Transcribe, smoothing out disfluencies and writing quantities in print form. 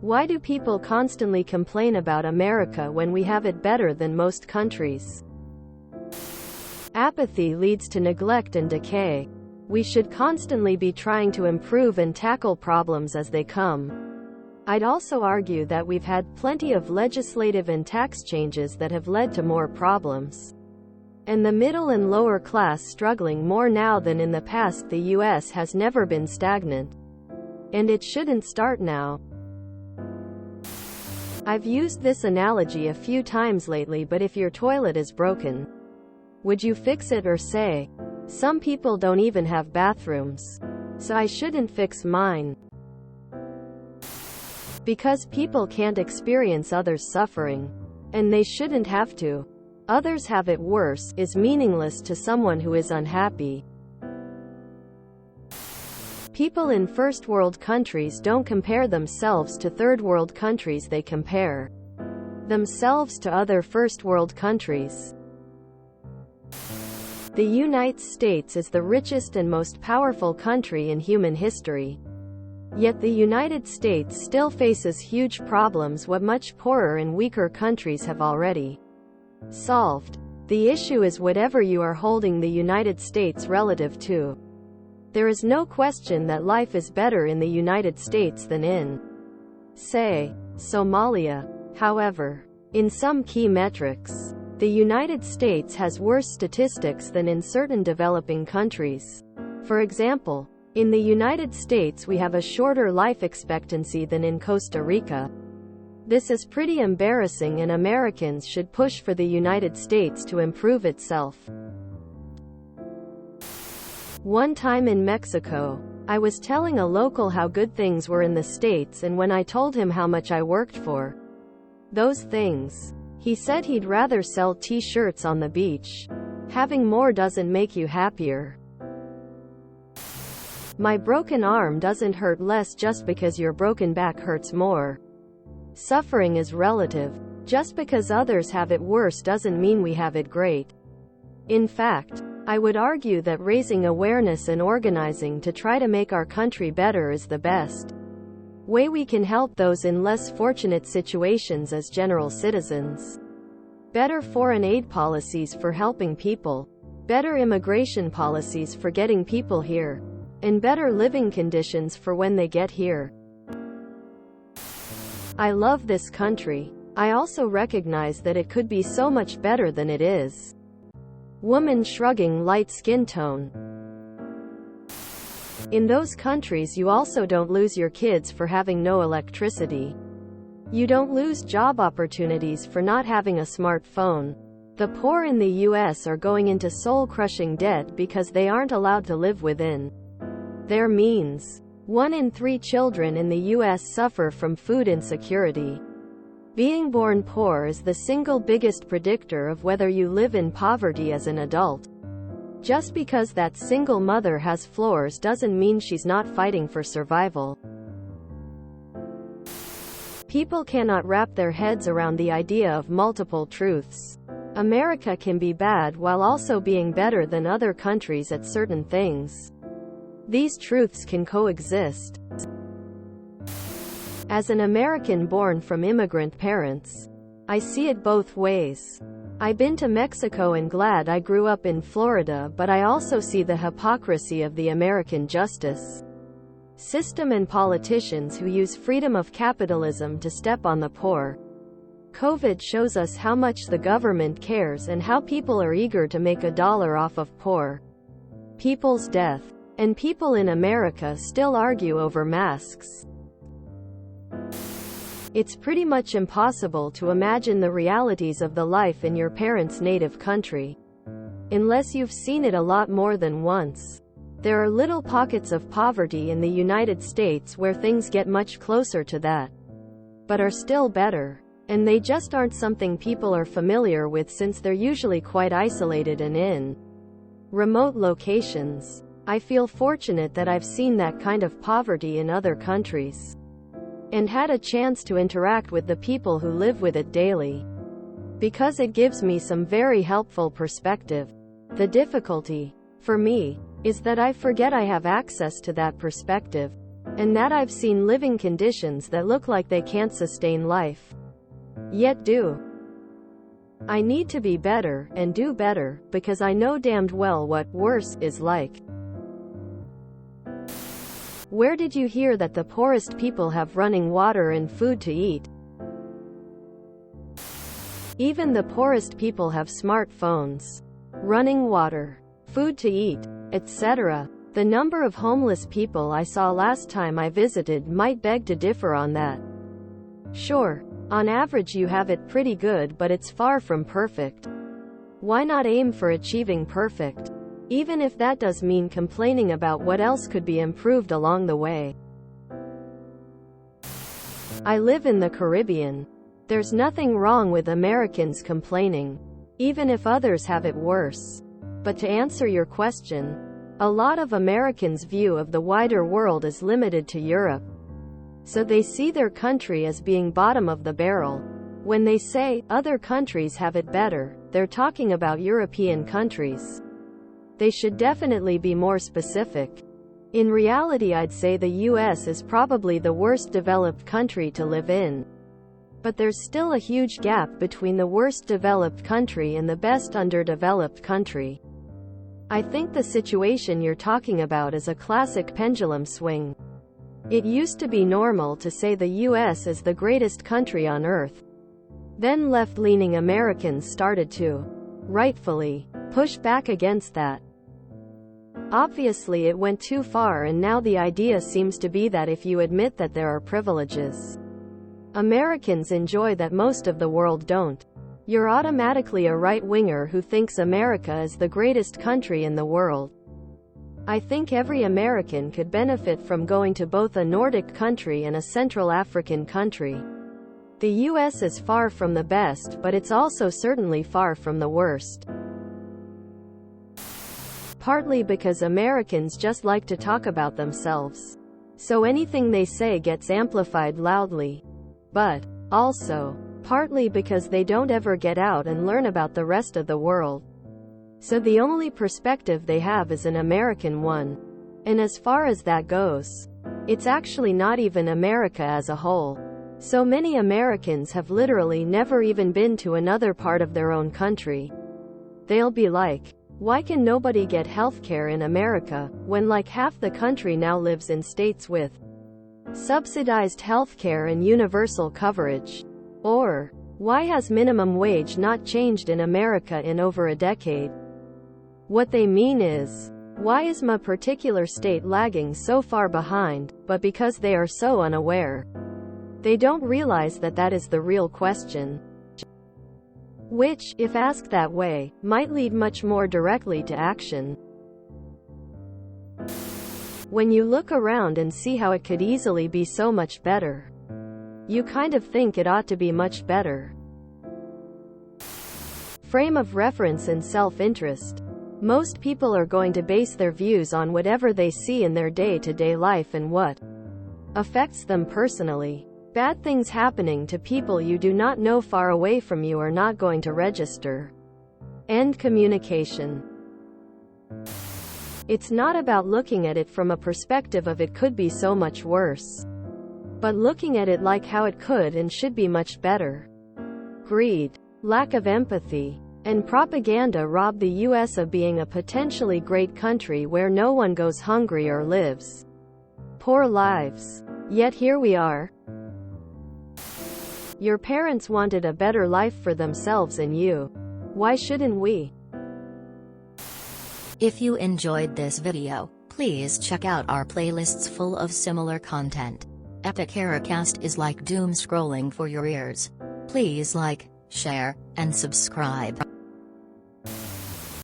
Why do people constantly complain about America when we have it better than most countries? Apathy leads to neglect and decay. We should constantly be trying to improve and tackle problems as they come. I'd also argue that we've had plenty of legislative and tax changes that have led to more problems. And the middle and lower class struggling more now than in the past. The US has never been stagnant. And it shouldn't start now. I've used this analogy a few times lately, but if your toilet is broken, would you fix it or say, some people don't even have bathrooms, so I shouldn't fix mine? Because people can't experience others' suffering, and they shouldn't have to. Others have it worse, is meaningless to someone who is unhappy. People in first world countries don't compare themselves to third world countries, they compare themselves to other first world countries. The United States is the richest and most powerful country in human history. Yet the United States still faces huge problems what much poorer and weaker countries have already solved. The issue is whatever you are holding the United States relative to. There is no question that life is better in the United States than in, say, Somalia. However, in some key metrics, the United States has worse statistics than in certain developing countries. For example, in the United States we have a shorter life expectancy than in Costa Rica. This is pretty embarrassing, and Americans should push for the United States to improve itself. One time in Mexico, I was telling a local how good things were in the States, and when I told him how much I worked for those things, he said he'd rather sell t-shirts on the beach. Having more doesn't make you happier. My broken arm doesn't hurt less just because your broken back hurts more. Suffering is relative. Just because others have it worse doesn't mean we have it great. In fact, I would argue that raising awareness and organizing to try to make our country better is the best way we can help those in less fortunate situations as general citizens. Better foreign aid policies for helping people, better immigration policies for getting people here, and better living conditions for when they get here. I love this country. I also recognize that it could be so much better than it is. Woman shrugging, light skin tone. In those countries you also don't lose your kids for having no electricity. You don't lose job opportunities for not having a smartphone. The poor in the US are going into soul-crushing debt because they aren't allowed to live within their means. 1 in 3 children in the US suffer from food insecurity. Being born poor is the single biggest predictor of whether you live in poverty as an adult. Just because that single mother has floors doesn't mean she's not fighting for survival. People cannot wrap their heads around the idea of multiple truths. America can be bad while also being better than other countries at certain things. These truths can coexist. As an American born from immigrant parents, I see it both ways. I've been to Mexico and glad I grew up in Florida, but I also see the hypocrisy of the American justice system and politicians who use freedom of capitalism to step on the poor. COVID shows us how much the government cares and how people are eager to make a dollar off of poor people's death. And people in America still argue over masks. It's pretty much impossible to imagine the realities of the life in your parents' native country, unless you've seen it a lot more than once. There are little pockets of poverty in the United States where things get much closer to that, but are still better. And they just aren't something people are familiar with since they're usually quite isolated and in remote locations. I feel fortunate that I've seen that kind of poverty in other countries, and had a chance to interact with the people who live with it daily, because it gives me some very helpful perspective. The difficulty, for me, is that I forget I have access to that perspective. and that I've seen living conditions that look like they can't sustain life. Yet do. I need to be better, and do better, because I know damned well what worse is like. Where did you hear that the poorest people have running water and food to eat? Even the poorest people have smartphones, running water, food to eat, etc. The number of homeless people I saw last time I visited might beg to differ on that. Sure, on average you have it pretty good, but it's far from perfect. Why not aim for achieving perfect? Even if that does mean complaining about what else could be improved along the way. I live in the Caribbean. There's nothing wrong with Americans complaining, even if others have it worse. But to answer your question, a lot of Americans' view of the wider world is limited to Europe. So they see their country as being bottom of the barrel. When they say, other countries have it better, they're talking about European countries. They should definitely be more specific. In reality, I'd say the US is probably the worst developed country to live in. But there's still a huge gap between the worst developed country and the best underdeveloped country. I think the situation you're talking about is a classic pendulum swing. It used to be normal to say the US is the greatest country on earth. Then left-leaning Americans started to, rightfully, push back against that. Obviously it went too far, and now the idea seems to be that if you admit that there are privileges Americans enjoy that most of the world don't, you're automatically a right-winger who thinks America is the greatest country in the world. I think every American could benefit from going to both a Nordic country and a Central African country. The US is far from the best, but it's also certainly far from the worst. Partly because Americans just like to talk about themselves. So anything they say gets amplified loudly. But also, partly because they don't ever get out and learn about the rest of the world. So the only perspective they have is an American one. And as far as that goes, it's actually not even America as a whole. So many Americans have literally never even been to another part of their own country. They'll be like, why can nobody get healthcare in America, when like half the country now lives in states with subsidized healthcare and universal coverage? Or, why has minimum wage not changed in America in over a decade? What they mean is, why is my particular state lagging so far behind? But because they are so unaware, they don't realize that that is the real question. Which, if asked that way, might lead much more directly to action. When you look around and see how it could easily be so much better, you kind of think it ought to be much better. Frame of reference and self-interest. Most people are going to base their views on whatever they see in their day-to-day life and what affects them personally. Bad things happening to people you do not know far away from you are not going to register. End communication. It's not about looking at it from a perspective of it could be so much worse, but looking at it like how it could and should be much better. Greed, lack of empathy, and propaganda rob the US of being a potentially great country where no one goes hungry or lives poor lives. Yet here we are. Your parents wanted a better life for themselves and you. Why shouldn't we? If you enjoyed this video, please check out our playlists full of similar content. TooAfraidToAsk is like doom scrolling for your ears. Please like, share, and subscribe.